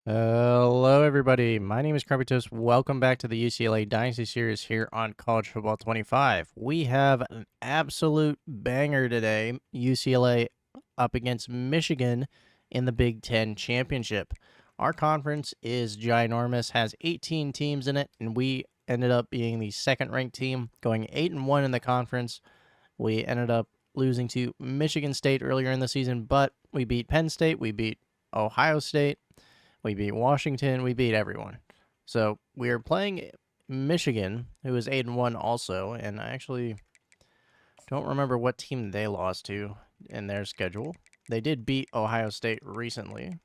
Hello, everybody. My name is Crumpy Toast. Welcome back to the UCLA Dynasty series here on College Football 25. We have an absolute banger today. UCLA up against Michigan in the Big Ten Championship. Our conference is ginormous, has 18 teams in it, and we ended up being the second-ranked team, going 8-1 in the conference. We ended up losing to Michigan State earlier in the season, but we beat Penn State, we beat Ohio State, we beat Washington. We beat everyone. So we are playing Michigan, who is 8-1 also, and I actually don't remember what team they lost to in their schedule. They did beat Ohio State recently.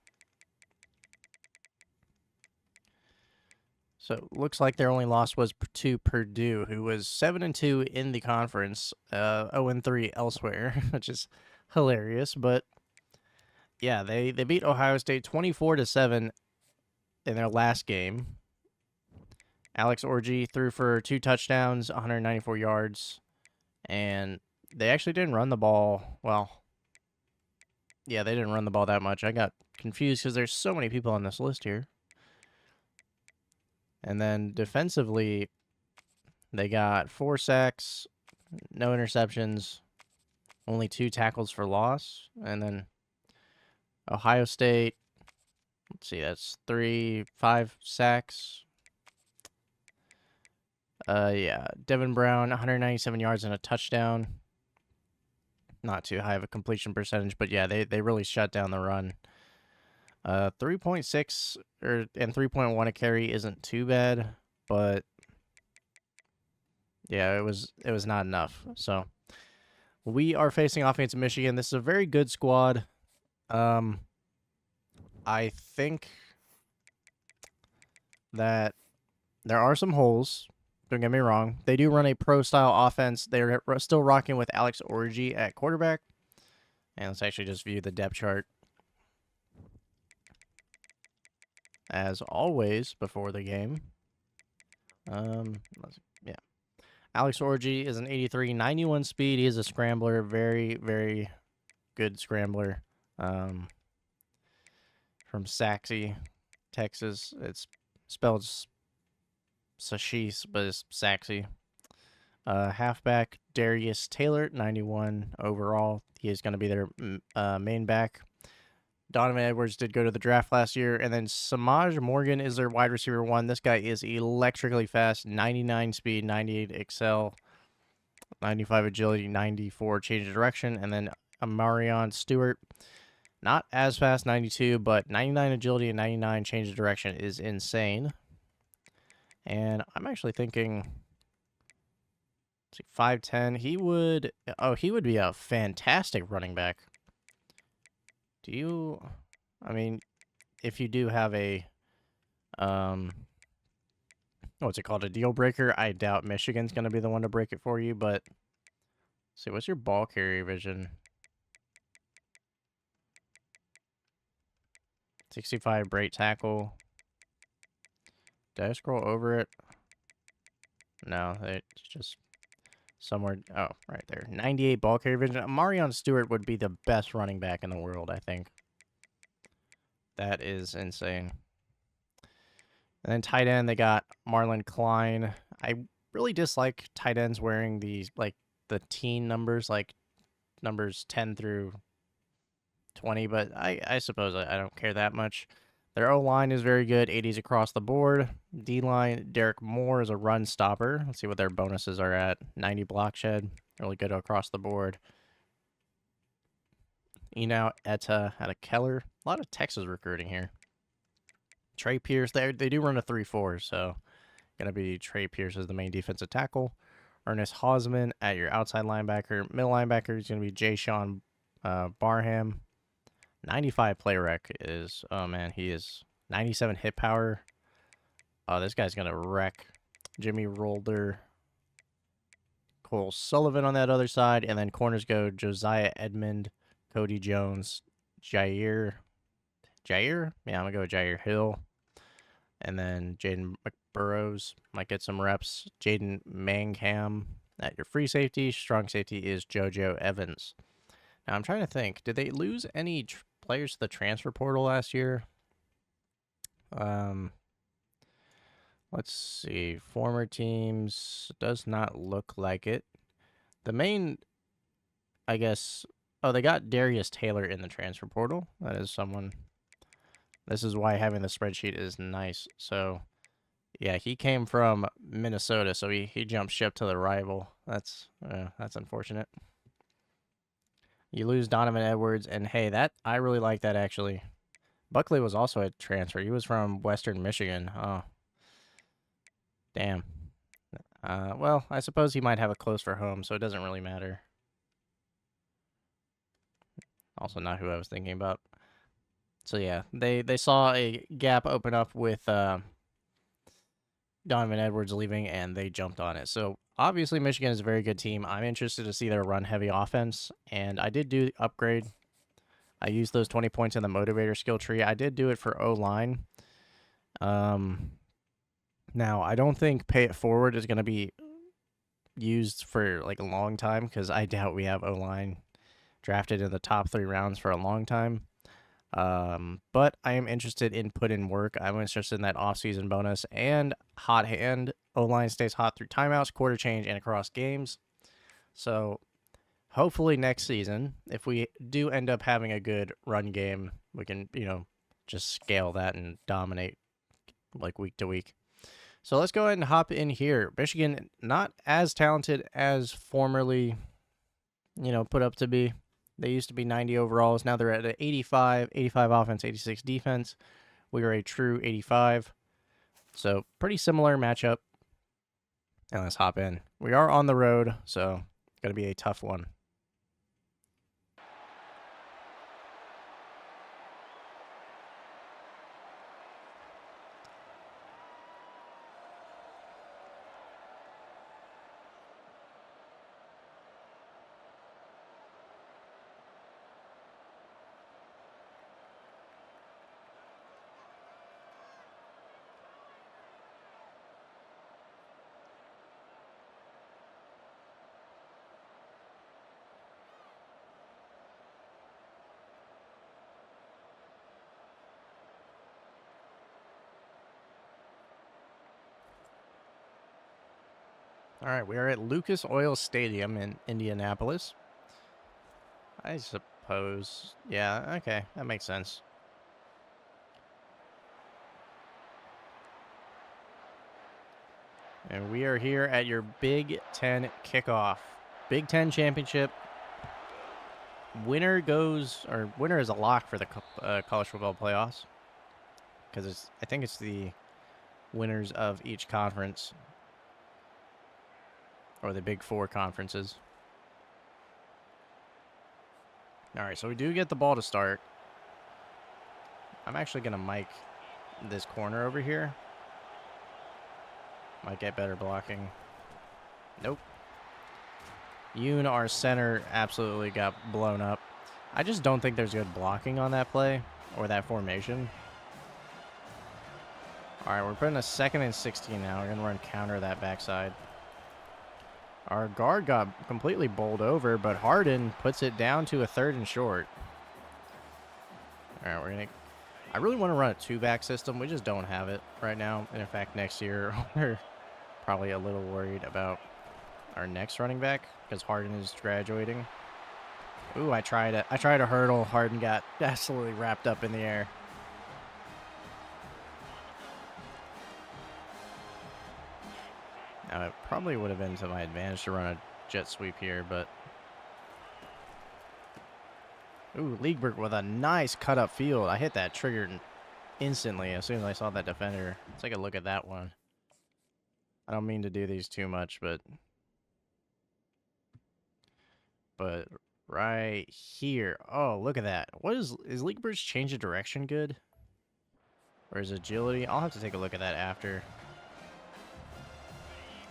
So looks like their only loss was to Purdue, who was 7-2 in the conference, 0-3 elsewhere, which is hilarious. But yeah, they beat Ohio State 24-7 in their last game. Alex Orji threw for 2 touchdowns, 194 yards, and they actually didn't run the ball. Well, yeah, they didn't run the ball that much. I got confused because there's so many people on this list here. And then defensively, they got 4 sacks, no interceptions, only 2 tackles for loss. And then Ohio State, let's see, that's 5 sacks. Yeah, Devin Brown, 197 yards and a touchdown. Not too high of a completion percentage, but yeah, they really shut down the run. 3.6 and 3.1 a carry isn't too bad, but yeah, it was not enough. So we are facing off against Michigan. This is a very good squad. I think that there are some holes. Don't get me wrong. They do run a pro-style offense. They're still rocking with Alex Orji at quarterback. And let's actually just view the depth chart. As always, before the game. Yeah. Alex Orji is an 83, 91 speed. He is a scrambler. Very, very good scrambler. From Saxe, Texas. It's spelled Sashis, but it's Saxe. Halfback Darius Taylor, 91 overall. He is going to be their main back. Donovan Edwards did go to the draft last year. And then Samaj Morgan is their wide receiver 1. This guy is electrically fast. 99 speed, 98 excel, 95 agility, 94 change of direction. And then Amarion Stewart, not as fast, 92, but 99 agility and 99 change of direction is insane. And I'm actually thinking, 5'10", he would be a fantastic running back. I mean, if you do have a, what's it called, a deal breaker, I doubt Michigan's going to be the one to break it for you, but, let's see, what's your ball carrier vision? 65 break tackle. Did I scroll over it? No, it's just somewhere. Oh, right there. 98 ball carrier vision. Marion Stewart would be the best running back in the world, I think. That is insane. And then tight end, they got Marlon Klein. I really dislike tight ends wearing these, like, the teen numbers, like numbers 10 through 20, but I suppose I don't care that much. Their O-line is very good, 80s across the board. D-line, Derek Moore is a run stopper. Let's see what their bonuses are at. 90 block shed, really good across the board. Enow Etta out of Keller. A lot of Texas recruiting here. Trey Pierce, they do run a 3-4, so going to be Trey Pierce as the main defensive tackle. Ernest Hausman at your outside linebacker. Middle linebacker is going to be Jay Sean Barham. 95 play rec is, oh man, he is 97 hit power. Oh, this guy's going to wreck. Jimmy Rolder. Cole Sullivan on that other side. And then corners go Josiah Edmond, Cody Jones, Jair? Yeah, I'm going to go with Jair Hill. And then Jaden McBurrows might get some reps. Jaden Mangham at your free safety. Strong safety is JoJo Evans. Now, I'm trying to think. Did they lose any players to the transfer portal last year? Let's see. Former teams does not look like it. The main, I guess. Oh, they got Darius Taylor in the transfer portal. That is someone. This is why having the spreadsheet is nice. So, yeah, he came from Minnesota, so he jumped ship to the rival. That's unfortunate. You lose Donovan Edwards, and hey, I really like that actually. Buckley was also a transfer. He was from Western Michigan. Oh, damn. Well, I suppose he might have a close for home, so it doesn't really matter. Also, not who I was thinking about. So yeah, they saw a gap open up with Donovan Edwards leaving, and they jumped on it. So obviously, Michigan is a very good team. I'm interested to see their run-heavy offense, and I did do the upgrade. I used those 20 points in the motivator skill tree. I did do it for O-line. Now, I don't think pay it forward is going to be used for like a long time because I doubt we have O-line drafted in the top 3 rounds for a long time. But I am interested in put in work. I'm interested in that offseason bonus and hot hand. O-line stays hot through timeouts, quarter change, and across games. So hopefully next season, if we do end up having a good run game, we can, just scale that and dominate like week to week. So let's go ahead and hop in here. Michigan, not as talented as formerly, put up to be. They used to be 90 overalls. Now they're at an 85 offense, 86 defense. We are a true 85. So pretty similar matchup. And let's hop in. We are on the road, so it's going to be a tough one. All right, we are at Lucas Oil Stadium in Indianapolis. I suppose. Yeah, okay, that makes sense. And we are here at your Big Ten kickoff. Big Ten championship. Winner is a lock for the college football playoffs. Because I think it's the winners of each conference. Or the Big Four conferences. All right, so we do get the ball to start. I'm actually going to mic this corner over here. Might get better blocking. Nope. Yoon, our center, absolutely got blown up. I just don't think there's good blocking on that play or that formation. All right, we're putting a 2nd and 16 now. We're going to run counter that backside. Our guard got completely bowled over, but Harden puts it down to a 3rd and short. All right, I really want to run a 2-back system. We just don't have it right now. And in fact, next year, we're probably a little worried about our next running back because Harden is graduating. Ooh, I tried a hurdle. Harden got absolutely wrapped up in the air. Now, it probably would have been to my advantage to run a jet sweep here, but... Ooh, Liegberg with a nice cut-up field. I hit that trigger instantly as soon as I saw that defender. Let's take a look at that one. I don't mean to do these too much, but right here. Oh, look at that. Is Liegberg's change of direction good? Or is agility? I'll have to take a look at that after.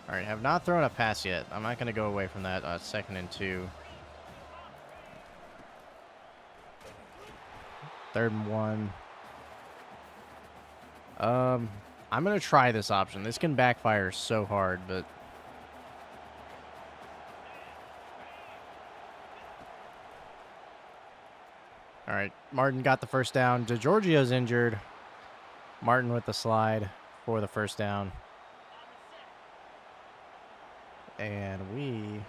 All right, have not thrown a pass yet. I'm not going to go away from that 2nd and 2. 3rd and 1. I'm going to try this option. This can backfire so hard, but... All right, Martin got the first down. DeGiorgio's injured. Martin with the slide for the first down. And we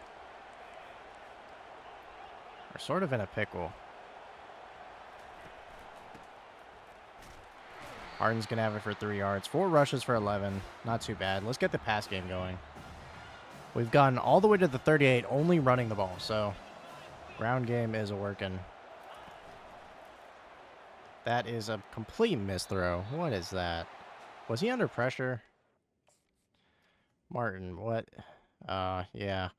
are sort of in a pickle. Martin's going to have it for 3 yards. 4 rushes for 11. Not too bad. Let's get the pass game going. We've gotten all the way to the 38, only running the ball. So, ground game is working. That is a complete misthrow. What is that? Was he under pressure? Martin, what? Yeah.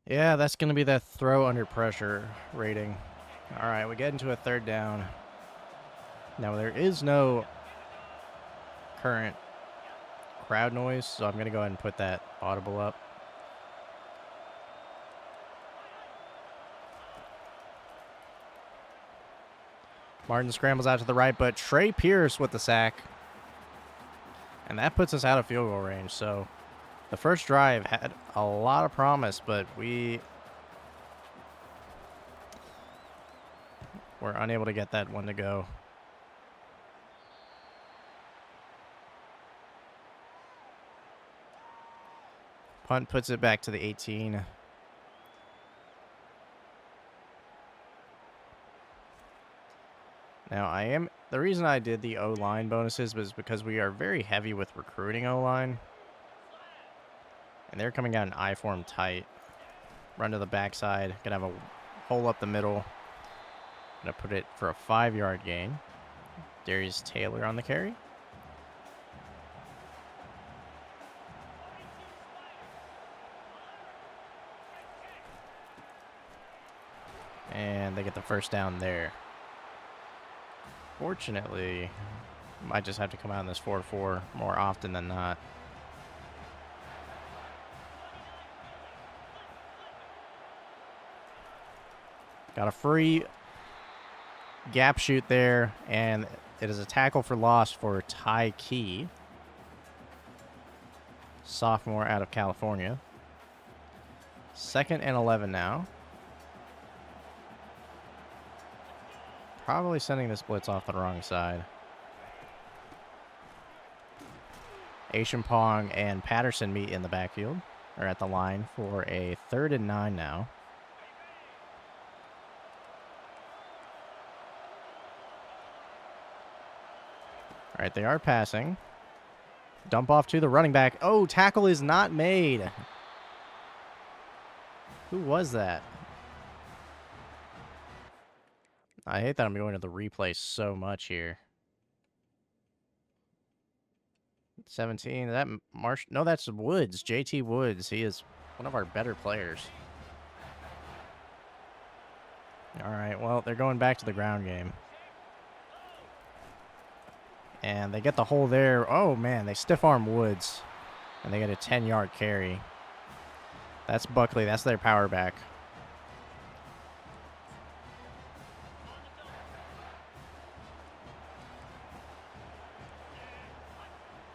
Yeah, that's going to be that throw under pressure rating. All right, we get into a 3rd down. Now, there is no current crowd noise, so I'm going to go ahead and put that audible up. Martin scrambles out to the right, but Trey Pierce with the sack. And that puts us out of field goal range. So the first drive had a lot of promise, but we were unable to get that one to go. Punt puts it back to the 18. Now, the reason I did the O-line bonuses was because we are very heavy with recruiting O-line. And they're coming out in I-form tight. Run to the backside. Gonna have a hole up the middle. Gonna put it for a 5-yard gain. Darius Taylor on the carry. And they get the first down there. Fortunately, might just have to come out in this 4-4 more often than not. Got a free gap shoot there, and it is a tackle for loss for Ty Key, sophomore out of California. 2nd and 11 now. Probably sending this blitz off the wrong side. Ashampong and Patterson meet in the backfield, or at the line for a 3rd and 9 now. All right, they are passing. Dump off to the running back. Oh, tackle is not made. Who was that? I hate that I'm going to the replay so much here. 17, that no, that's Woods, JT Woods. He is one of our better players. All right, well, they're going back to the ground game. And they get the hole there. Oh, man, they stiff-arm Woods. And they get a 10-yard carry. That's Buckley. That's their power back.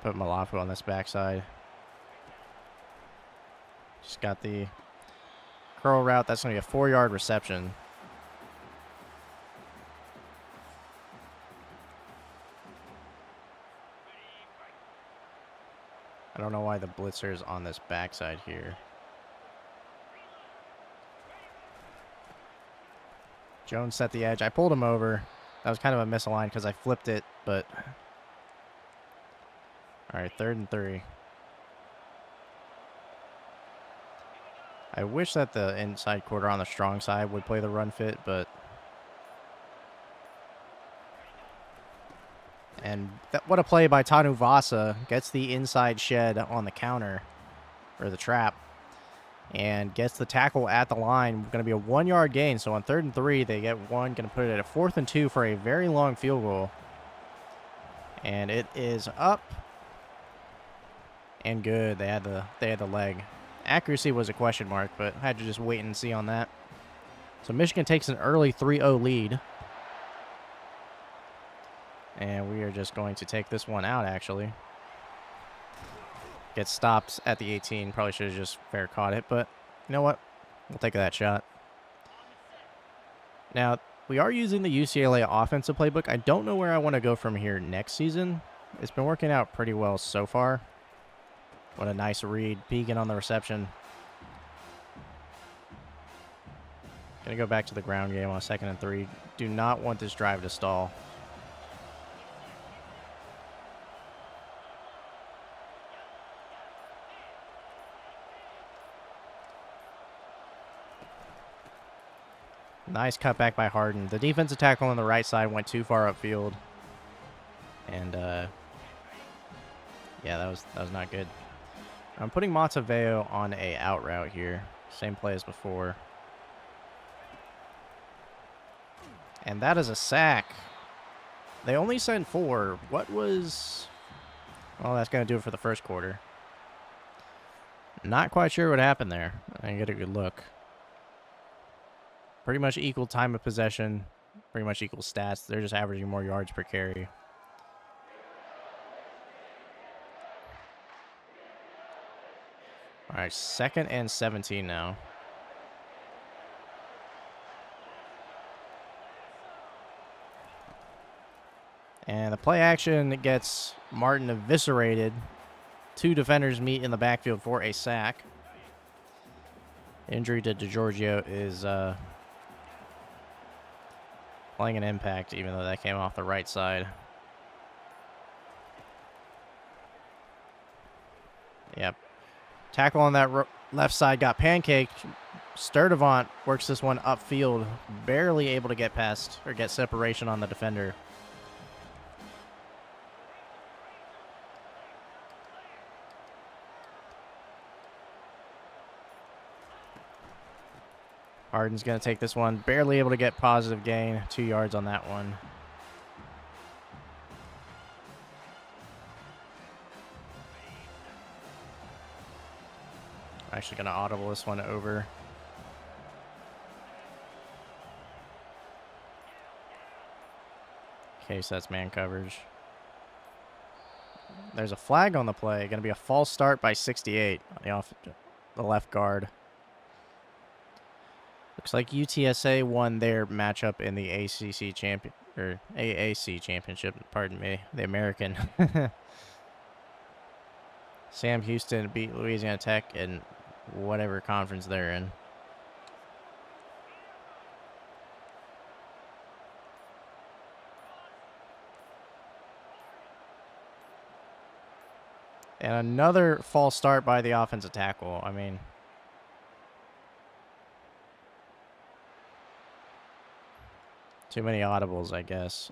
Put Malafu on this backside. Just got the curl route. That's going to be a 4-yard reception. I don't know why the blitzer is on this backside here. Jones set the edge. I pulled him over. That was kind of a misaligned because I flipped it, but... All right, 3rd and 3. I wish that the inside quarter on the strong side would play the run fit, but... And what a play by Tanu Vasa. Gets the inside shed on the counter, or the trap, and gets the tackle at the line. Going to be a 1-yard gain, so on 3rd and 3, they get one. Going to put it at a 4th and 2 for a very long field goal. And it is up. And good. They had the leg. Accuracy was a question mark, but I had to just wait and see on that. So Michigan takes an early 3-0 lead. And we are just going to take this one out, actually. Gets stopped at the 18. Probably should have just fair caught it, but you know what? We'll take that shot. Now, we are using the UCLA offensive playbook. I don't know where I want to go from here next season. It's been working out pretty well so far. What a nice read. Peeking on the reception. Going to go back to the ground game on 2nd and 3. Do not want this drive to stall. Nice cutback by Harden. The defensive tackle on the right side went too far upfield. And, yeah, that was not good. I'm putting Monteveo on a out route here. Same play as before. And that is a sack. They only sent 4. What was... Well, that's going to do it for the first quarter. Not quite sure what happened there. I didn't get a good look. Pretty much equal time of possession. Pretty much equal stats. They're just averaging more yards per carry. All right, 2nd and 17 now. And the play action gets Martin eviscerated. 2 defenders meet in the backfield for a sack. Injury to DeGiorgio is playing an impact, even though that came off the right side. Yep. Tackle on that left side got pancaked. Sturdivant works this one upfield, barely able to get past or get separation on the defender. Harden's going to take this one. Barely able to get positive gain. 2 yards on that one. Actually going to audible this one over. Okay, so that's man coverage. There's a flag on the play. Going to be a false start by 68 on the left guard. Looks like UTSA won their matchup in the ACC champion or AAC championship. Pardon me, the American. Sam Houston beat Louisiana Tech in whatever conference they're in. And another false start by the offensive tackle. I mean, too many audibles, I guess.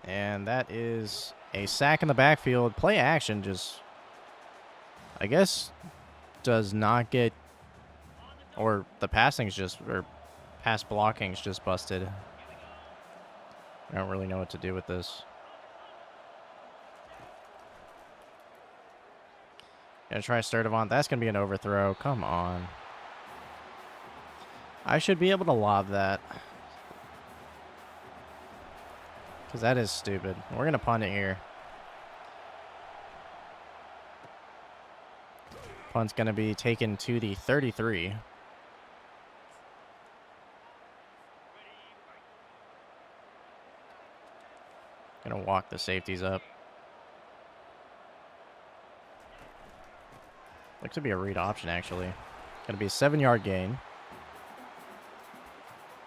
And that is a sack in the backfield. Play action just, I guess, does not get, or the passing's just, or pass blocking's just busted. I don't really know what to do with this. Gonna try Sturdivant. That's gonna be an overthrow. Come on. I should be able to lob that. Because that is stupid. We're gonna punt it here. Punt's gonna be taken to the 33. Gonna walk the safeties up. Looks to be a read option, actually. Gonna be a 7-yard gain.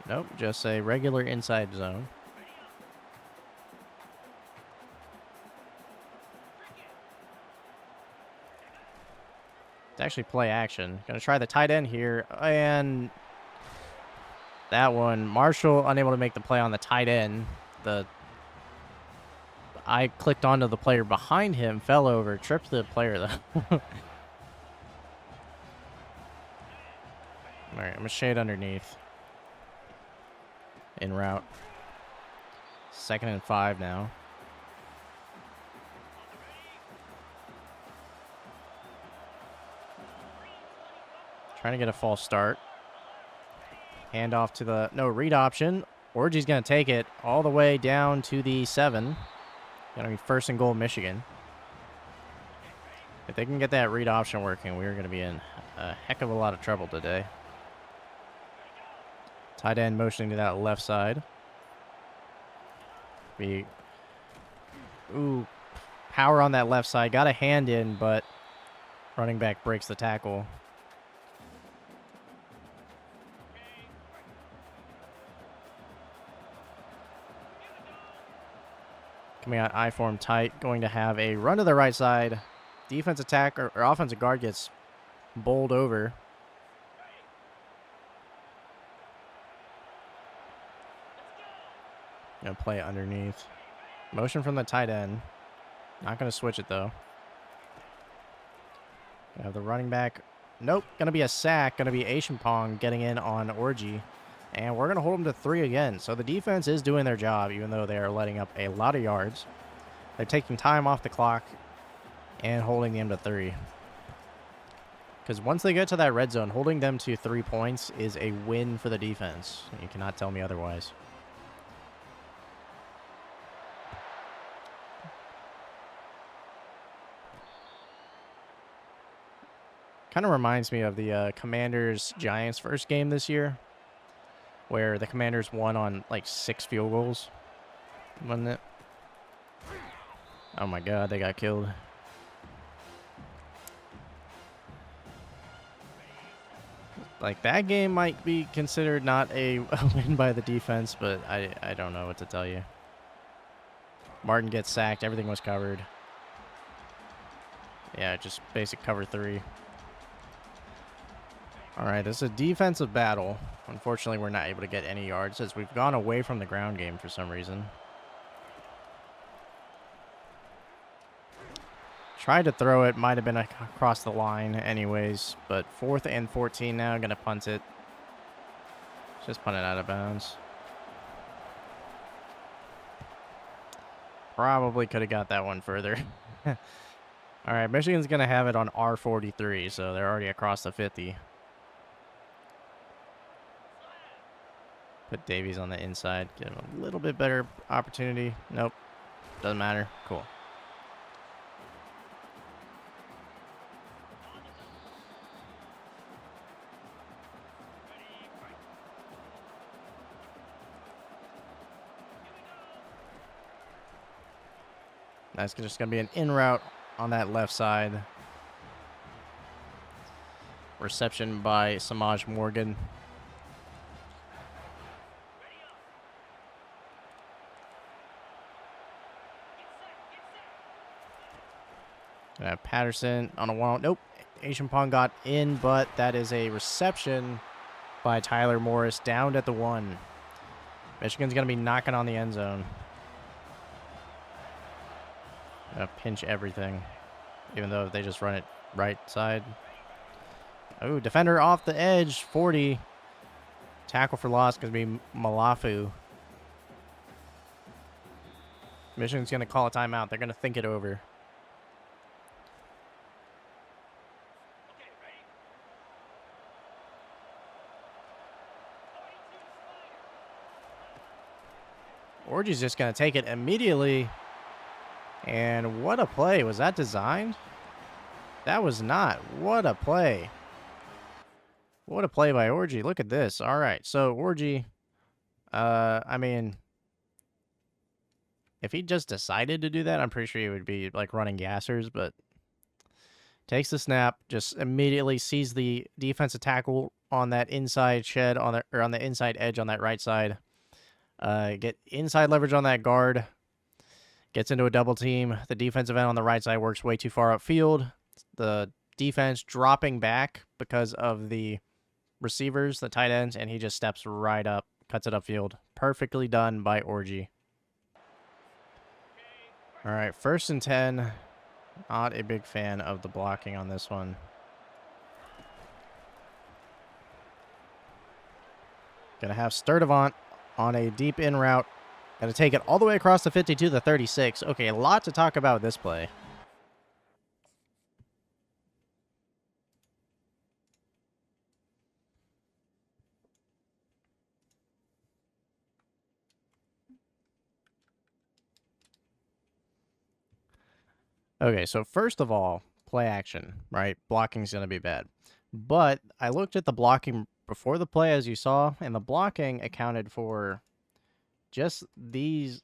Nope, just a regular inside zone. It's actually play action. Gonna try the tight end here, and that one, Marshall unable to make the play on the tight end. I clicked onto the player behind him, fell over, tripped the player though. All right, I'm gonna shade underneath. In route. 2nd and 5 now. Trying to get a false start. Hand off to the, no, read option. Orgy's going to take it all the way down to the 7. Gonna be first and goal, Michigan. If they can get that read option working, we're gonna be in a heck of a lot of trouble today. Tight end motioning to that left side. Ooh, power on that left side. Got a hand in, but running back breaks the tackle. Coming out I form tight. Going to have a run to the right side. Defense attack or offensive guard gets bowled over. Gonna play underneath. Motion from the tight end. Not gonna switch it though. Gonna have the running back. Nope. Gonna be a sack. Gonna be Pong getting in on Orgy. And we're gonna hold them to 3 again. So the defense is doing their job, even though they are letting up a lot of yards. They're taking time off the clock and holding them to 3. Because once they get to that red zone, holding them to 3 points is a win for the defense. You cannot tell me otherwise. Kind of reminds me of the Commanders-Giants first game this year, where the Commanders won on like 6 field goals. Wasn't it? Oh my god, they got killed. Like, that game might be considered not a win by the defense, but I don't know what to tell you. Martin gets sacked. Everything was covered. Yeah, just basic cover 3. All right, this is a defensive battle. Unfortunately, we're not able to get any yards as we've gone away from the ground game for some reason. Tried to throw it. Might have been across the line anyways, but 4th and 14 now. Going to punt it. Just punt it out of bounds. Probably could have got that one further. All right, Michigan's going to have it on R43, so they're already across the 50. Put Davies on the inside. Give him a little bit better opportunity. Nope. Doesn't matter. Cool. That's just going to be an in route on that left side. Reception by Samaj Morgan. Patterson on a one. Nope. Pong got in, but that is a reception by Tyler Morris down at the 1. Michigan's going to be knocking on the end zone. Pinch everything, even though they just run it right side. Oh, defender off the edge, 40. Tackle for loss going to be Malafu. Michigan's going to call a timeout. They're going to think it over. Orgy's just going to take it immediately. And what a play. Was that designed? That was not. What a play. What a play by Orgy. Look at this. All right. So, Orgy, I mean, if he just decided to do that, I'm pretty sure he would be, like, running gassers, but takes the snap, just immediately sees the defensive tackle on that inside shed, on the inside edge on that right side. Get inside leverage on that guard. Gets into a double team. The defensive end on the right side works way too far upfield. The defense dropping back because of the receivers, the tight ends, and he just steps right up, cuts it upfield. Perfectly done by Orgy. All right, 1st and 10. Not a big fan of the blocking on this one. Gonna have Sturdivant on a deep in route. Gonna take it all the way across the 52 to the 36. Okay, a lot to talk about this play. Okay, so first of all, play action, right? Blocking's going to be bad. But I looked at the blocking before the play, as you saw, and the blocking accounted for just these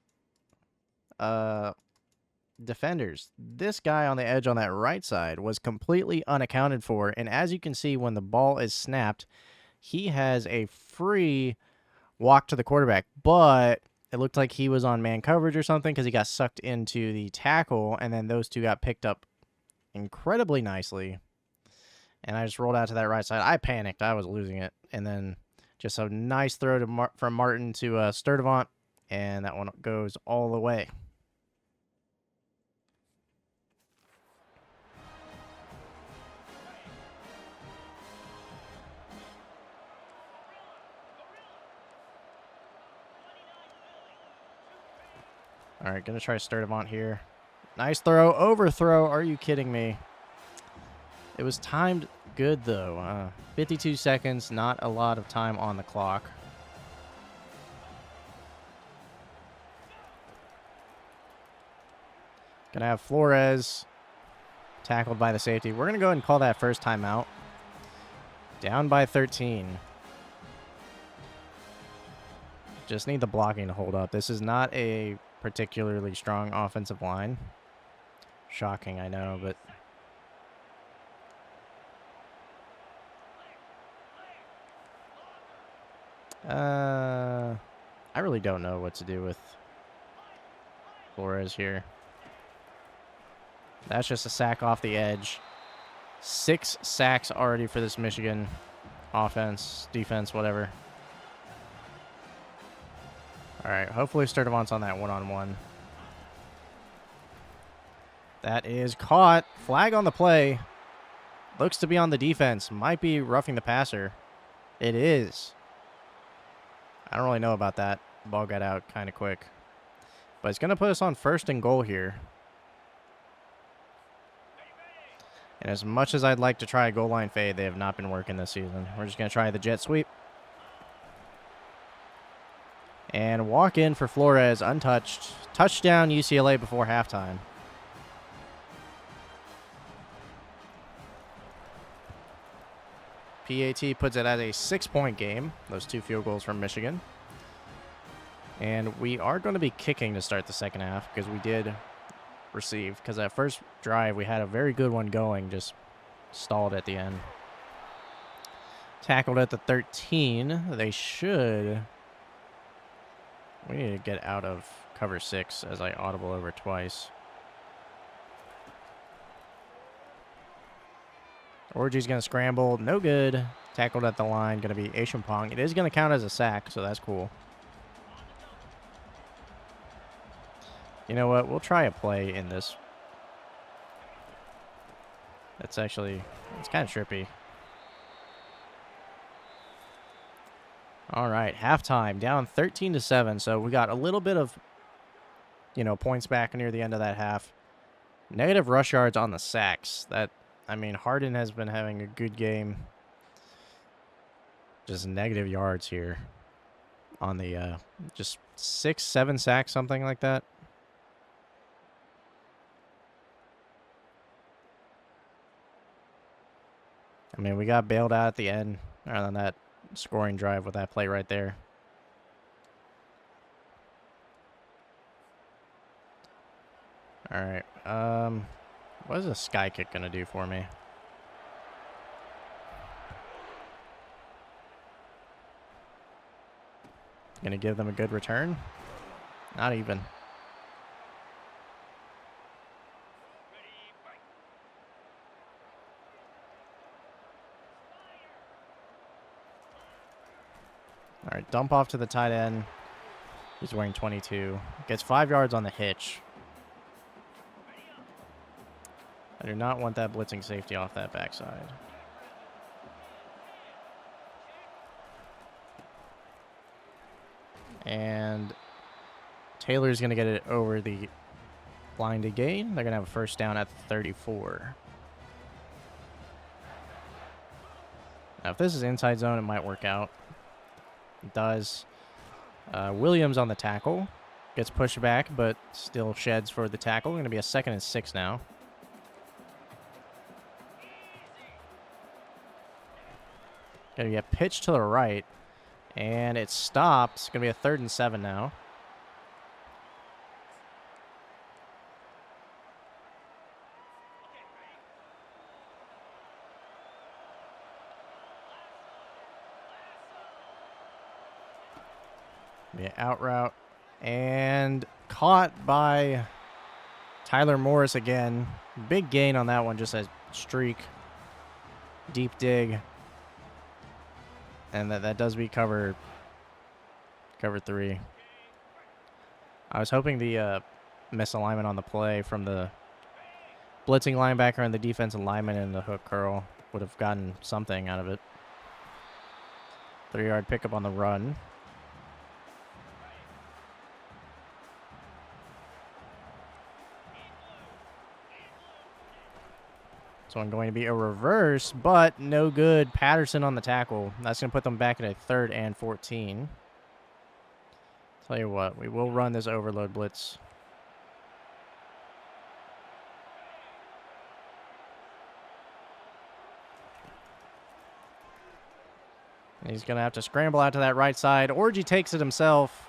defenders. This guy on the edge on that right side was completely unaccounted for, and as you can see, when the ball is snapped, he has a free walk to the quarterback, but it looked like he was on man coverage or something because he got sucked into the tackle, and then those two got picked up incredibly nicely. And I just rolled out to that right side. I panicked. I was losing it. And then just a nice throw to from Martin to Sturdivant, and that one goes all the way. All right, going to try Sturdivant here. Nice throw. Overthrow. Are you kidding me? It was timed good, though. 52 seconds. Not a lot of time on the clock. Going to have Flores tackled by the safety. We're going to go ahead and call that first timeout. Down by 13. Just need the blocking to hold up. This is not a particularly strong offensive line. Shocking, I know, but I really don't know what to do with Flores here. That's just a sack off the edge. 6 sacks already for this Michigan offense, defense, whatever. All right, hopefully Sturdivant's on that one-on-one. That is caught. Flag on the play. Looks to be on the defense. Might be roughing the passer. It is. I don't really know about that. The ball got out kind of quick. But it's going to put us on 1st and goal here. And as much as I'd like to try a goal line fade, they have not been working this season. We're just going to try the jet sweep. And walk in for Flores, untouched. Touchdown UCLA before halftime. PAT puts it at a 6-point game. Those 2 field goals from Michigan. And we are going to be kicking to start the second half because we did receive. Because that first drive, we had a very good one going, just stalled at the end. Tackled at the 13. They should... We need to get out of cover 6 as I audible over twice. Orgy's going to scramble. No good. Tackled at the line. Going to be Ashampong. It is going to count as a sack, so that's cool. You know what? We'll try a play in this. It's actually... It's kind of trippy. All right, halftime, down 13-7. So we got a little bit of, points back near the end of that half. Negative rush yards on the sacks. Harden has been having a good game. Just negative yards here on the, just 6, 7 sacks, something like that. We got bailed out at the end on that scoring drive with that play right there. All right. What is a sky kick going to do for me? Going to give them a good return? Not even. All right, dump off to the tight end. He's wearing 22. Gets 5 yards on the hitch. I do not want that blitzing safety off that backside. And Taylor's going to get it over the line to gain. They're going to have a first down at the 34. Now, if this is inside zone, it might work out. It does. Williams on the tackle. Gets pushed back, but still sheds for the tackle. Going to be a 2nd and 6 now. Gonna get pitched to the right. And it stops. Gonna be a 3rd and 7 now. Yeah, out route. And caught by Tyler Morris again. Big gain on that one, just a streak. Deep dig. And that does beat cover 3. I was hoping the misalignment on the play from the blitzing linebacker and the defensive lineman in the hook curl would have gotten something out of it. 3-yard pickup on the run. This one going to be a reverse, but no good. Patterson on the tackle. That's going to put them back at a 3rd and 14. Tell you what, we will run this overload blitz. And he's going to have to scramble out to that right side. Orgy takes it himself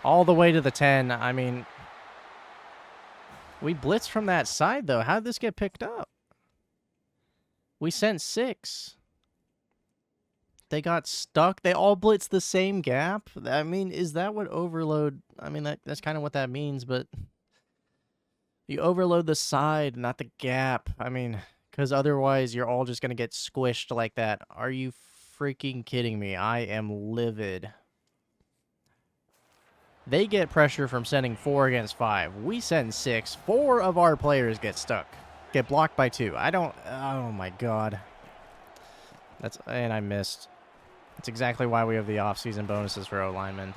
all the way to the 10. I mean, we blitzed from that side, though. How did this get picked up? We sent 6. They got stuck. They all blitzed the same gap. I mean, is that what overload... I mean, that's kind of what that means, but... You overload the side, not the gap. I mean, because otherwise you're all just going to get squished like that. Are you freaking kidding me? I am livid. They get pressure from sending 4 against 5. We send 6. 4 of our players get stuck. Get blocked by 2. I don't... Oh, my God. And I missed. That's exactly why we have the off-season bonuses for O-linemen.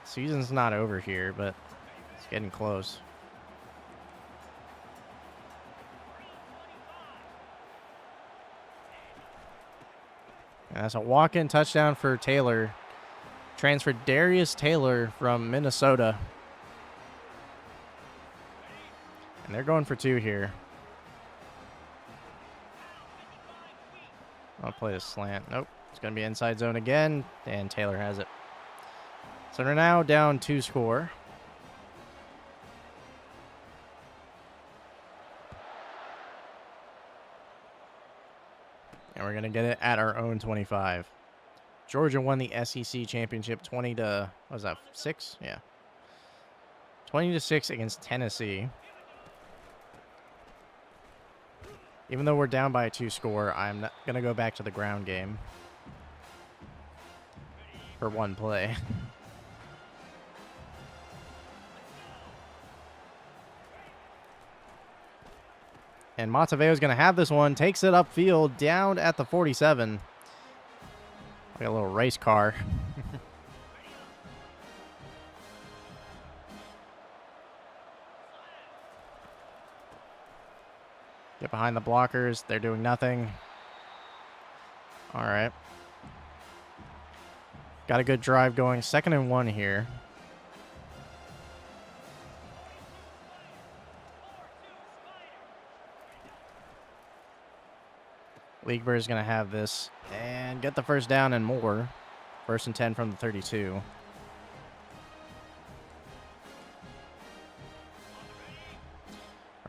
Season's not over here, but it's getting close. And that's a walk-in touchdown for Taylor. Transferred Darius Taylor from Minnesota. And they're going for 2 here. I'll play the slant. Nope. It's going to be inside zone again. And Taylor has it. So they're now down 2 score. And we're going to get it at our own 25. Georgia won the SEC championship 20 to, what was that, 6? Yeah. 20 to 6 against Tennessee. Even though we're down by a 2 score, I'm not going to go back to the ground game for 1 play. And Mataveo is going to have this one. Takes it upfield, down at the 47. Like a little race car. Get behind the blockers. They're doing nothing. All right. Got a good drive going. 2nd and 1 here. Leagueburg is going to have this and get the first down and more. 1st and 10 from the 32.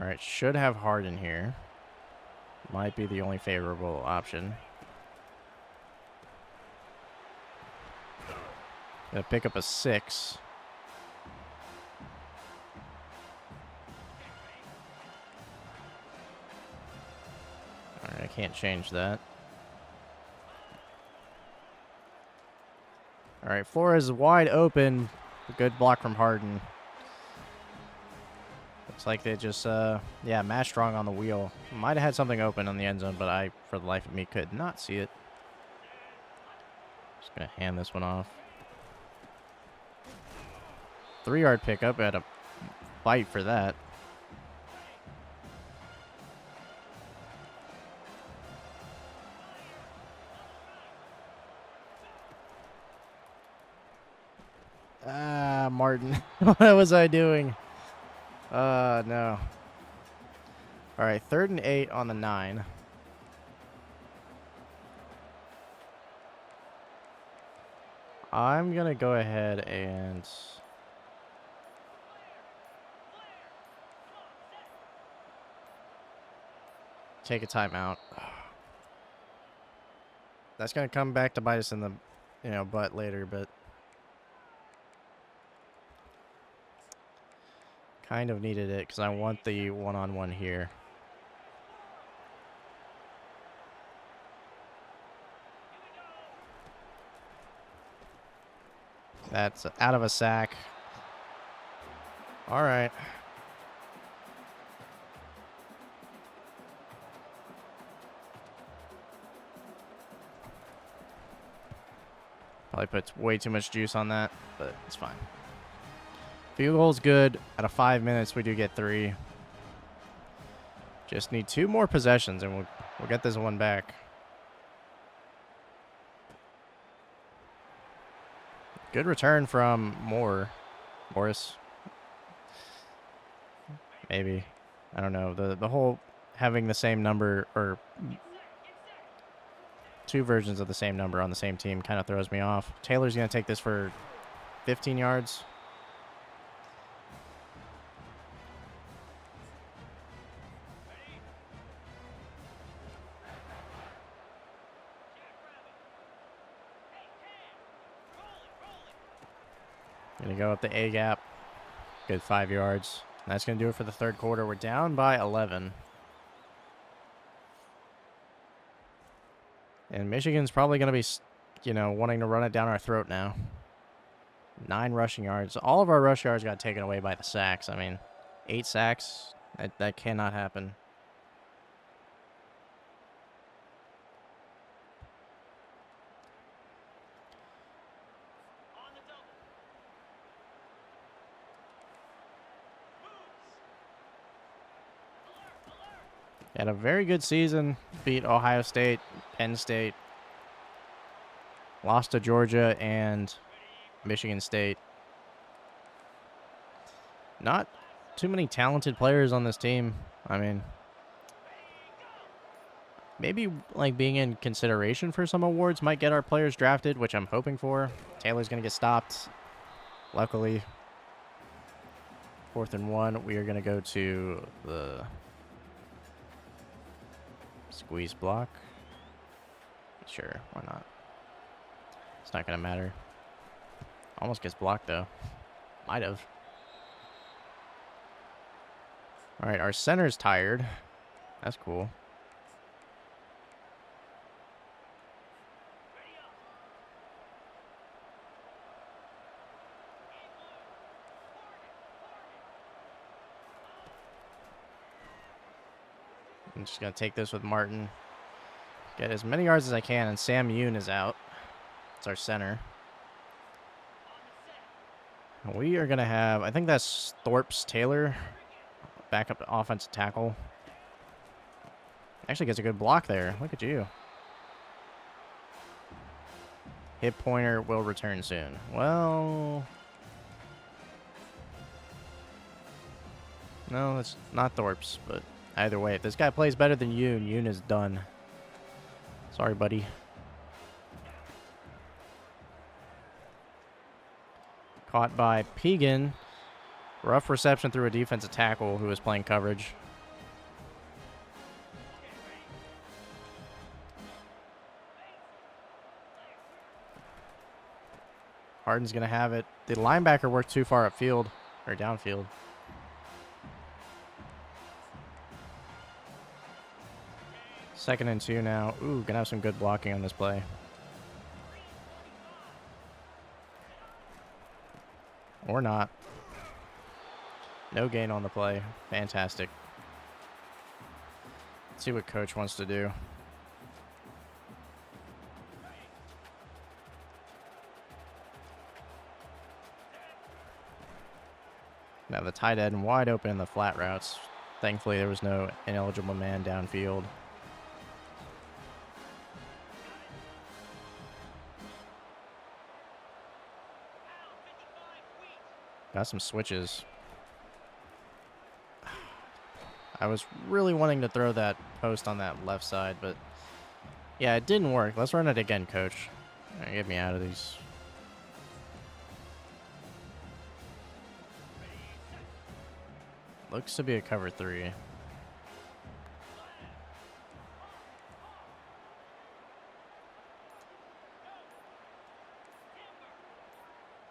All right, should have Harden here. Might be the only favorable option. Gonna pick up a 6. All right, I can't change that. All right, Flores is wide open. A good block from Harden. Looks like they just, yeah, match strong on the wheel. Might have had something open on the end zone, but I, for the life of me, could not see it. Just going to hand this one off. 3-yard pickup. Had a fight for that. Ah, Martin. What was I doing? No. All right, 3rd and 8 on the 9. I'm going to go ahead and take a timeout. That's going to come back to bite us in the, butt later, but kind of needed it because I want the one-on-one here. That's out of a sack. All right. Probably puts way too much juice on that, but it's fine. Field goal's good. Out of 5 minutes, we do get 3. Just need 2 more possessions, and we'll get this one back. Good return from Morris. Maybe. I don't know. The whole having the same number or 2 versions of the same number on the same team kind of throws me off. Taylor's going to take this for 15 yards. Going to go up the A gap. Good 5 yards. And that's going to do it for the third quarter. We're down by 11. And Michigan's probably going to be, wanting to run it down our throat now. 9 rushing yards. All of our rush yards got taken away by the sacks. I mean, 8 sacks. That cannot happen. Had a very good season. Beat Ohio State, Penn State. Lost to Georgia and Michigan State. Not too many talented players on this team. I mean, maybe like being in consideration for some awards might get our players drafted, which I'm hoping for. Taylor's going to get stopped. Luckily, 4th and 1. We are going to go to the squeeze block. Sure, why not? It's not going to matter. Almost gets blocked, though. Might have. All right, our center's tired. That's cool. I'm just going to take this with Martin. Get as many yards as I can, and Sam Yoon is out. It's our center. We are going to have, I think that's Thorpe's Taylor. Backup offensive tackle. Actually gets a good block there. Look at you. Hip pointer will return soon. Well, no, it's not Thorpe's, but either way, if this guy plays better than Yoon, Yoon is done. Sorry, buddy. Caught by Pegan. Rough reception through a defensive tackle who was playing coverage. Harden's going to have it. The linebacker worked too far upfield, or downfield. Second and 2 now. Ooh, going to have some good blocking on this play. Or not. No gain on the play. Fantastic. Let's see what coach wants to do. Now the tight end wide open in the flat routes. Thankfully, there was no ineligible man downfield. Got some switches. I was really wanting to throw that post on that left side, but yeah, it didn't work. Let's run it again, coach. Get me out of these. Looks to be a cover 3.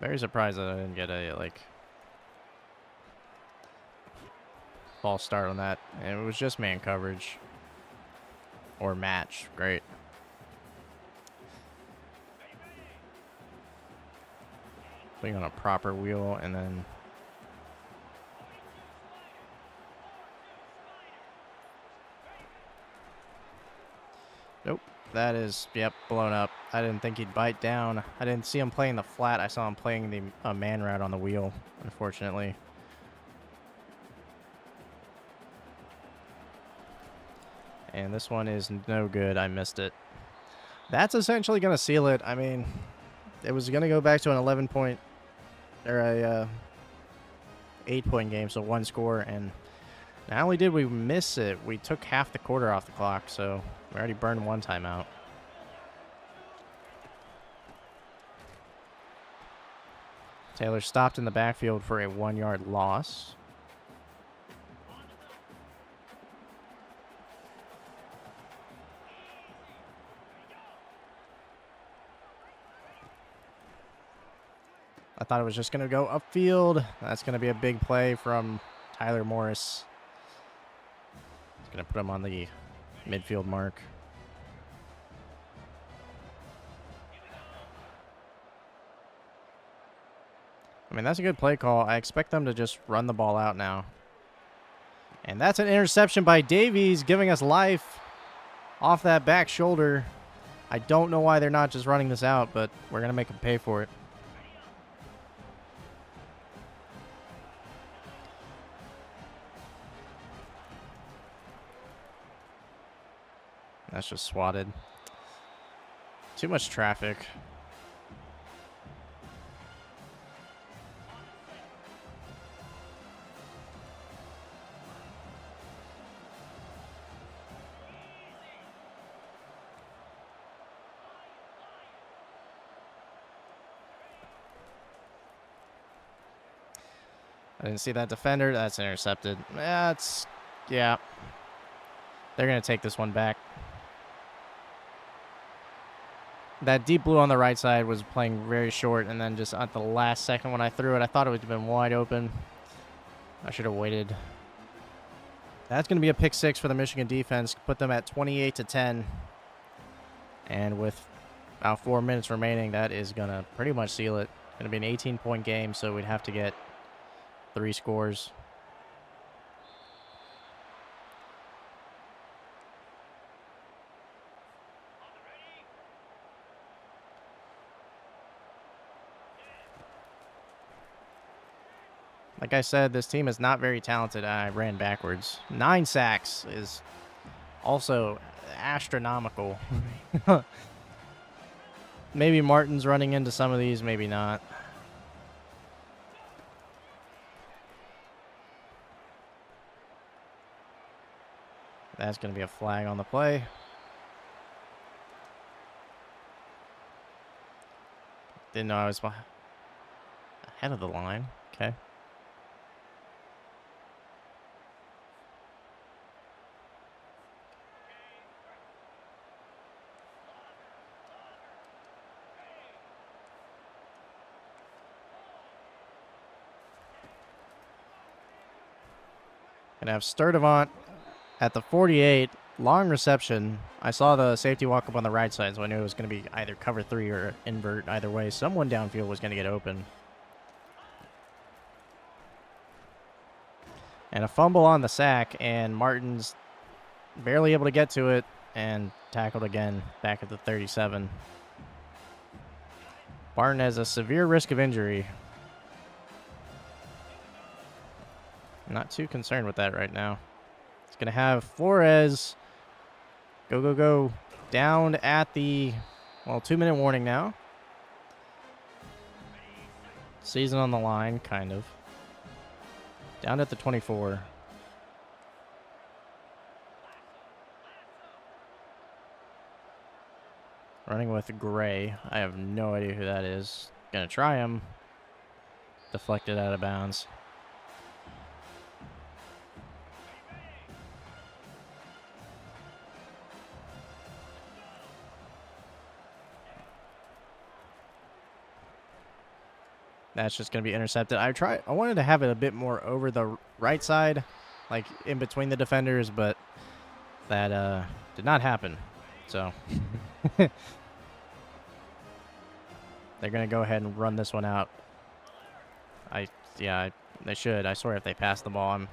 Very surprised that I didn't get a, like, false start on that. And it was just man coverage. Or match. Great. Putting on a proper wheel and then... Nope. That is, yep, blown up. I didn't think he'd bite down. I didn't see him playing the flat. I saw him playing the man route on the wheel, unfortunately. And this one is no good. I missed it. That's essentially going to seal it. I mean, it was going to go back to an 11-point or a 8-point game, so 1 score. And not only did we miss it, we took half the quarter off the clock, so we already burned 1 timeout. Taylor stopped in the backfield for a 1-yard loss. I thought it was just going to go upfield. That's going to be a big play from Tyler Morris. He's going to put him on the midfield mark. I mean, that's a good play call. I expect them to just run the ball out now. And that's an interception by Davies, giving us life off that back shoulder. I don't know why they're not just running this out, but we're going to make them pay for it. That's just swatted. Too much traffic. I didn't see that defender. That's intercepted. That's, yeah. They're going to take this one back. That deep blue on the right side was playing very short, and then just at the last second when I threw it, I thought it would have been wide open. I should have waited. That's going to be a pick 6 for the Michigan defense. Put them at 28-10. And with about 4 minutes remaining, that is going to pretty much seal it. Going to be an 18-point game, so we'd have to get 3 scores. Like I said, this team is not very talented. I ran backwards. 9 sacks is also astronomical. Maybe Martin's running into some of these, maybe not. That's going to be a flag on the play. Didn't know I was ahead of the line. Okay. Gonna have Sturdivant at the 48, long reception. I saw the safety walk up on the right side, so I knew it was going to be either cover 3 or invert. Either way, someone downfield was going to get open. And a fumble on the sack, and Martin's barely able to get to it, and tackled again back at the 37. Barton has a severe risk of injury. I'm not too concerned with that right now. It's going to have Flores go down at the, well, 2-minute warning now. Season on the line, kind of. Down at the 24. Running with Gray. I have no idea who that is. Going to try him. Deflected out of bounds. That's just going to be intercepted. I wanted to have it a bit more over the right side, like in between the defenders, but that did not happen. So they're going to go ahead and run this one out. Yeah, they should. I swear if they pass the ball, I'm...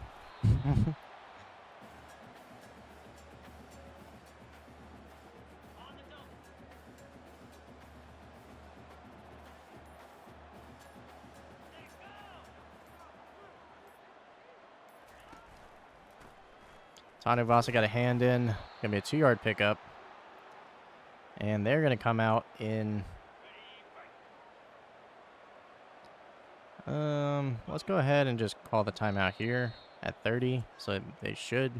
Tanuvasa got a hand in. Going to be a 2-yard pickup. And they're going to come out in... let's go ahead and just call the timeout here at 30. So they should...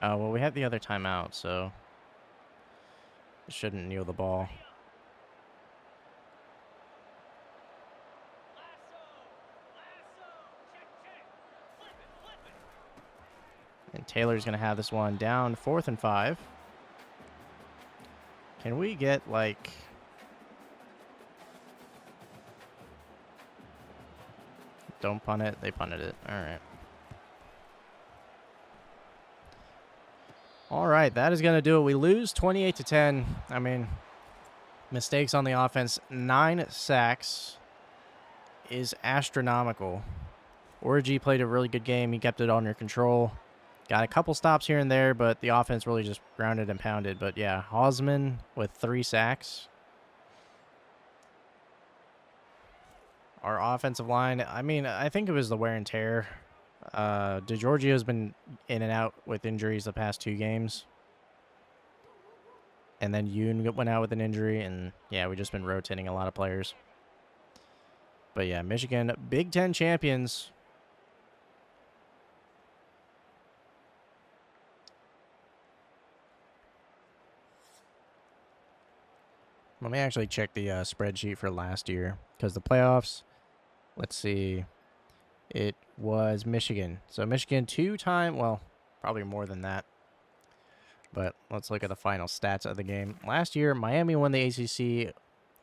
well, we have the other timeout, so... They shouldn't kneel the ball. And Taylor's going to have this one down 4th and 5. Can we get, like... Don't punt it. They punted it. All right. All right, that is going to do it. We lose 28-10. I mean, mistakes on the offense. 9 sacks is astronomical. Origi played a really good game. He kept it under control. Got a couple stops here and there, but the offense really just grounded and pounded. But, yeah, Hausman with 3 sacks. Our offensive line, I mean, I think it was the wear and tear. DeGiorgio's been in and out with injuries the past 2 games. And then Yoon went out with an injury, and, yeah, we've just been rotating a lot of players. But, yeah, Michigan, Big Ten champions. Let me actually check the spreadsheet for last year, because the playoffs, let's see, it was Michigan. So Michigan 2-time, well, probably more than that. But let's look at the final stats of the game. Last year, Miami won the ACC,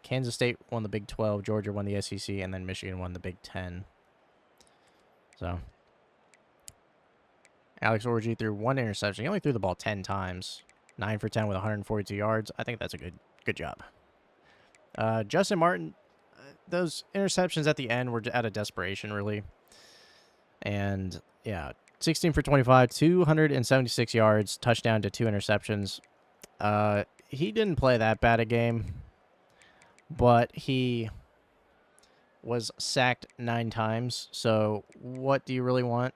Kansas State won the Big 12, Georgia won the SEC, and then Michigan won the Big 10. So Alex Orji threw 1 interception. He only threw the ball 10 times, 9 for 10 with 142 yards. I think that's a good job. Justin Martin, those interceptions at the end were out of desperation, really. And, yeah, 16 for 25, 276 yards, touchdown to 2 interceptions. He didn't play that bad a game, but he was sacked 9 times. So what do you really want?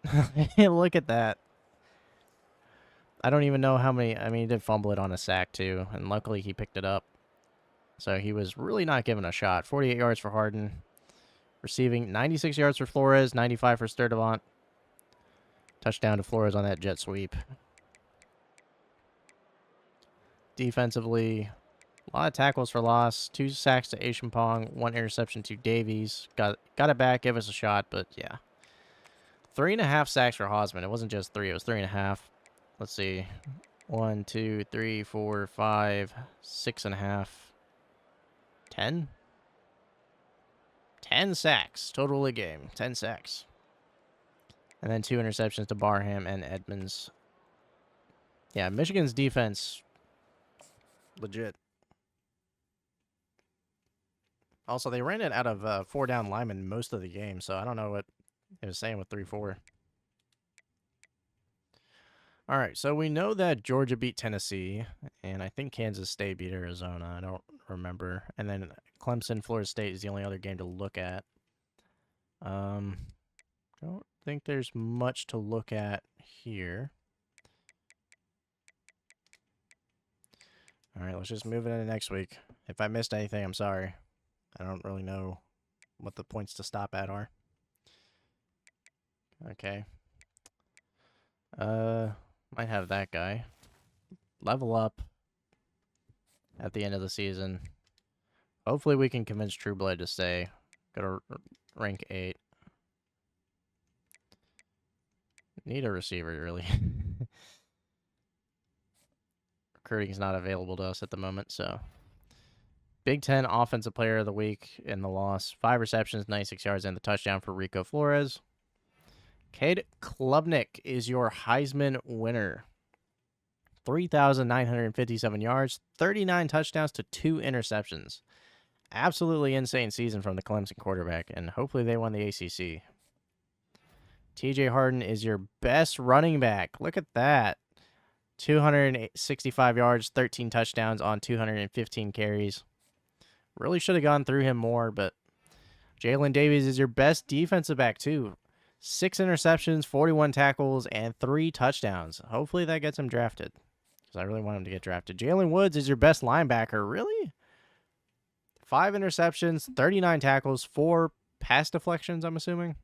Look at that. I don't even know how many. I mean, he did fumble it on a sack, too, and luckily he picked it up. So he was really not given a shot. 48 yards for Harden. Receiving 96 yards for Flores, 95 for Sturdivant. Touchdown to Flores on that jet sweep. Defensively, a lot of tackles for loss. 2 sacks to Ashampong, 1 interception to Davies. Got it back, gave us a shot, but yeah. 3.5 sacks for Hausman. It wasn't just 3, it was 3.5. Let's see. 1, 2, 3, 4, 5, 6.5. 10? 10 sacks. Total of the game. 10 sacks. And then 2 interceptions to Barham and Edmonds. Yeah, Michigan's defense, legit. Also, they ran it out of 4 down linemen most of the game, so I don't know what it was saying with 3-4. All right, so we know that Georgia beat Tennessee, and I think Kansas State beat Arizona. I don't remember. And then Clemson, Florida State is the only other game to look at. Don't think there's much to look at here. All right, let's just move it into next week. If I missed anything, I'm sorry. I don't really know what the points to stop at are. Okay. Might have that guy. Level up at the end of the season. Hopefully we can convince Trueblood to stay. Go to rank 8. Need a receiver, really. Recruiting is not available to us at the moment, so Big Ten Offensive Player of the Week in the loss. 5 receptions, 96 yards, and the touchdown for Rico Flores. Cade Klubnik is your Heisman winner. 3,957 yards, 39 touchdowns to 2 interceptions. Absolutely insane season from the Clemson quarterback, and hopefully they won the ACC. TJ Harden is your best running back. Look at that. 265 yards, 13 touchdowns on 215 carries. Really should have gone through him more, but Jalen Davies is your best defensive back, too. 6 interceptions, 41 tackles, and 3 touchdowns. Hopefully that gets him drafted, because I really want him to get drafted. Jalen Woods is your best linebacker. Really? 5 interceptions, 39 tackles, 4 pass deflections, I'm assuming.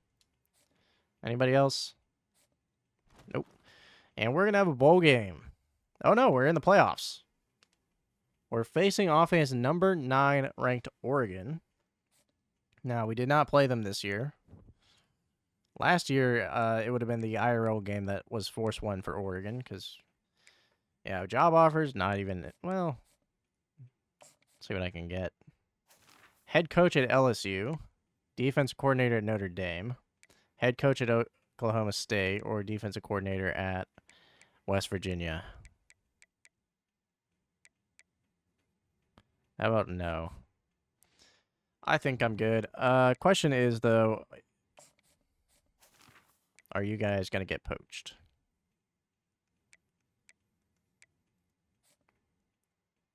Anybody else? Nope. And we're going to have a bowl game. Oh, no, we're in the playoffs. We're facing off against number 9 ranked Oregon. Now, we did not play them this year. Last year, it would have been the IRL game that was Force 1 for Oregon, because, yeah, job offers, not even, well, let's see what I can get. Head coach at LSU, defense coordinator at Notre Dame, head coach at Oklahoma State, or defensive coordinator at West Virginia. How about no? I think I'm good. Question is, though, are you guys going to get poached?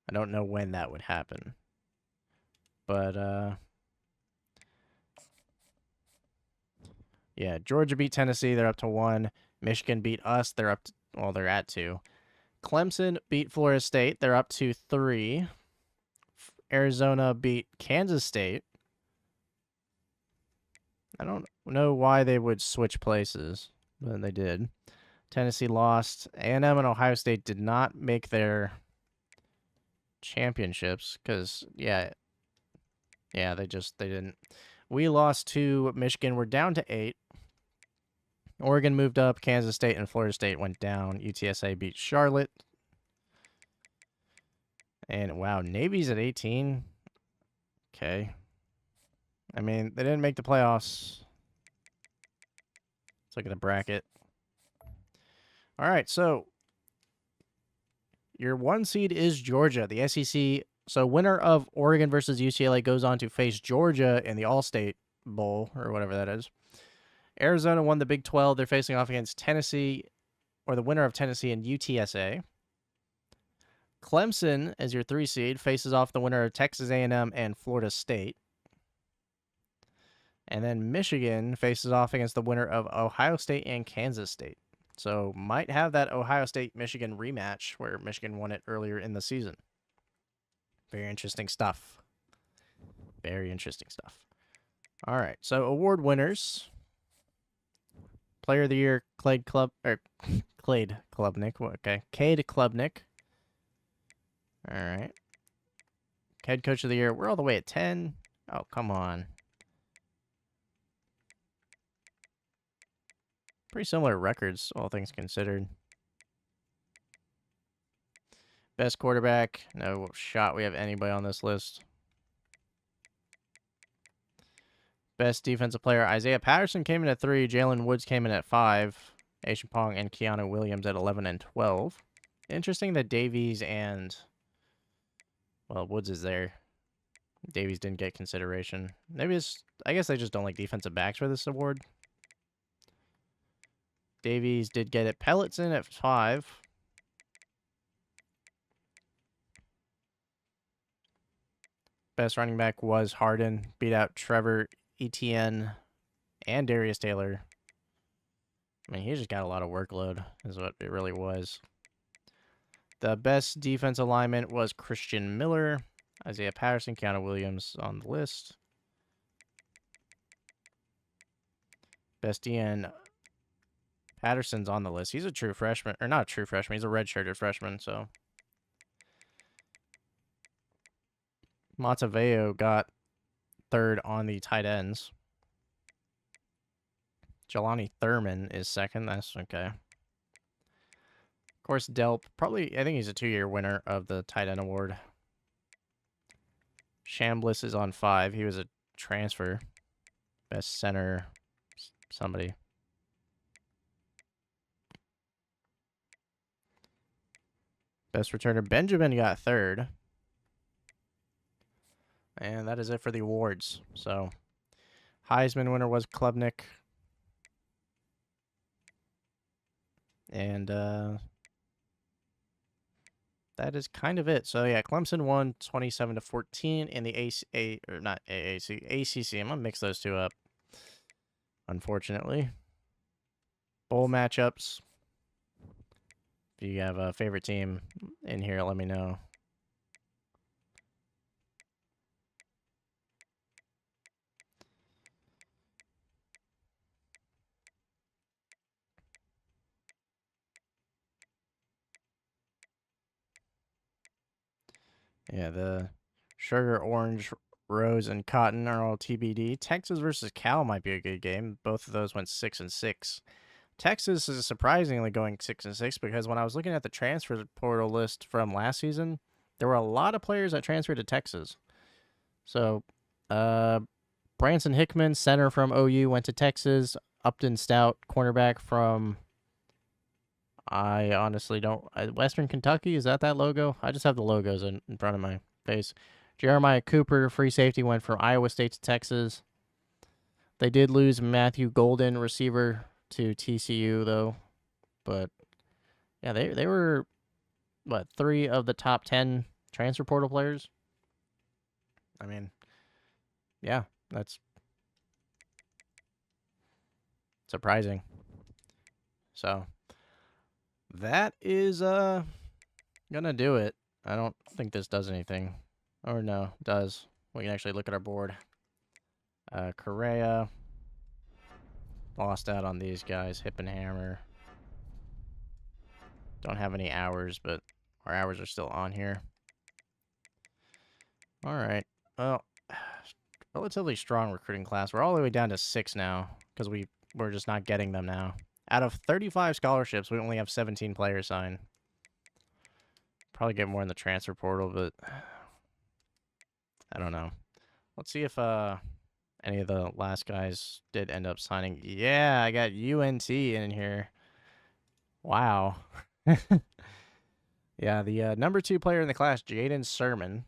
I don't know when that would happen. But, yeah, Georgia beat Tennessee. They're up to 1. Michigan beat us. They're up to, well, they're at 2. Clemson beat Florida State. They're up to 3. Arizona beat Kansas State. I don't know why they would switch places, but they did. Tennessee lost. A&M and Ohio State did not make their championships because, yeah, they didn't. We lost to Michigan. We're down to 8. Oregon moved up. Kansas State and Florida State went down. UTSA beat Charlotte. And, wow, Navy's at 18. Okay. I mean, they didn't make the playoffs. Let's look at the bracket. All right, so your 1 seed is Georgia, the SEC. So winner of Oregon versus UCLA goes on to face Georgia in the All-State Bowl, or whatever that is. Arizona won the Big 12. They're facing off against Tennessee, or the winner of Tennessee and UTSA. Clemson, as your 3 seed, faces off the winner of Texas A&M and Florida State. And then Michigan faces off against the winner of Ohio State and Kansas State. So might have that Ohio State-Michigan rematch where Michigan won it earlier in the season. Very interesting stuff. Very interesting stuff. All right, so award winners. Player of the Year, Cade Klubnik. Okay, Cade Klubnik. All right. Head Coach of the Year, we're all the way at 10. Oh, come on. Pretty similar records, all things considered. Best quarterback, no shot we have anybody on this list. Best defensive player, Isaiah Patterson came in at 3. Jalen Woods came in at 5. Aishan Pong and Keanu Williams at 11 and 12. Interesting that Davies and, well, Woods is there. Davies didn't get consideration. Maybe it's, I guess they just don't like defensive backs for this award. Davies did get it. Pelletson at 5. Best running back was Harden. Beat out Trevor Etienne and Darius Taylor. I mean, he just got a lot of workload, is what it really was. The best defensive lineman was Christian Miller. Isaiah Patterson, Keanu Williams on the list. Best DN, Patterson's on the list. He's a true freshman, or not a true freshman. He's a redshirted freshman, so. Mataveo got 3rd on the tight ends. Jelani Thurman is 2nd. That's okay. Of course, Delp, probably, I think he's a 2-year winner of the tight end award. Chambliss is on 5. He was a transfer. Best center, somebody. Best returner, Benjamin got 3rd. And that is it for the awards. So, Heisman winner was Klubnik. And that is kind of it. So, yeah, Clemson won 27-14 in the ACC. I'm going to mix those two up, unfortunately. Bowl matchups. If you have a favorite team in here, let me know. Yeah, the Sugar, Orange, Rose, and Cotton are all TBD. Texas versus Cal might be a good game. Both of those went 6-6. Texas is surprisingly going 6-6 because when I was looking at the transfer portal list from last season, there were a lot of players that transferred to Texas. So, Branson Hickman, center from OU, went to Texas. Upton Stout, cornerback from, I honestly don't, Western Kentucky, is that logo? I just have the logos in front of my face. Jeremiah Cooper, free safety, went from Iowa State to Texas. They did lose Matthew Golden, receiver, to TCU, though. But, yeah, they were, 3 of the top 10 transfer portal players? I mean, yeah, that's surprising. So, that is gonna do it. I don't think this does anything. Or no, it does. We can actually look at our board. Correa. Lost out on these guys. Hip and Hammer. Don't have any hours, but our hours are still on here. Alright. Well, relatively strong recruiting class. We're all the way down to 6 now because we're just not getting them now. Out of 35 scholarships, we only have 17 players signed. Probably get more in the transfer portal, but I don't know. Let's see if any of the last guys did end up signing. Yeah, I got UNT in here. Wow. Yeah, the number 2 player in the class, Jaden Sermon,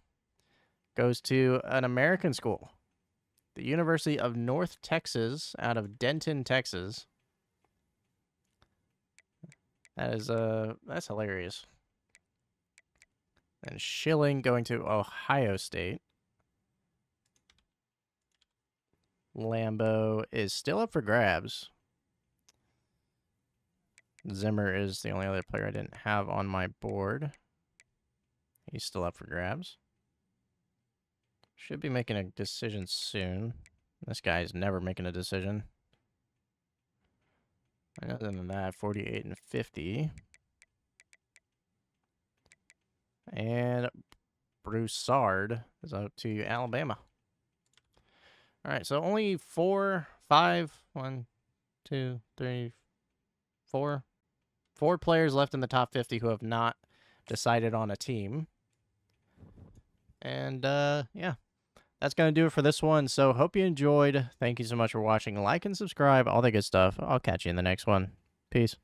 goes to an American school, the University of North Texas, out of Denton, Texas. That is that's hilarious. And Schilling going to Ohio State. Lambo is still up for grabs. Zimmer is the only other player I didn't have on my board. He's still up for grabs. Should be making a decision soon. This guy's never making a decision. Other than that, 48 and 50. And Broussard is out to Alabama. All right, so only 4, 5, 1, 2, 3, 4. 4 players left in the top 50 who have not decided on a team. And, yeah, that's going to do it for this one. So hope you enjoyed. Thank you so much for watching. Like and subscribe, all that good stuff. I'll catch you in the next one. Peace.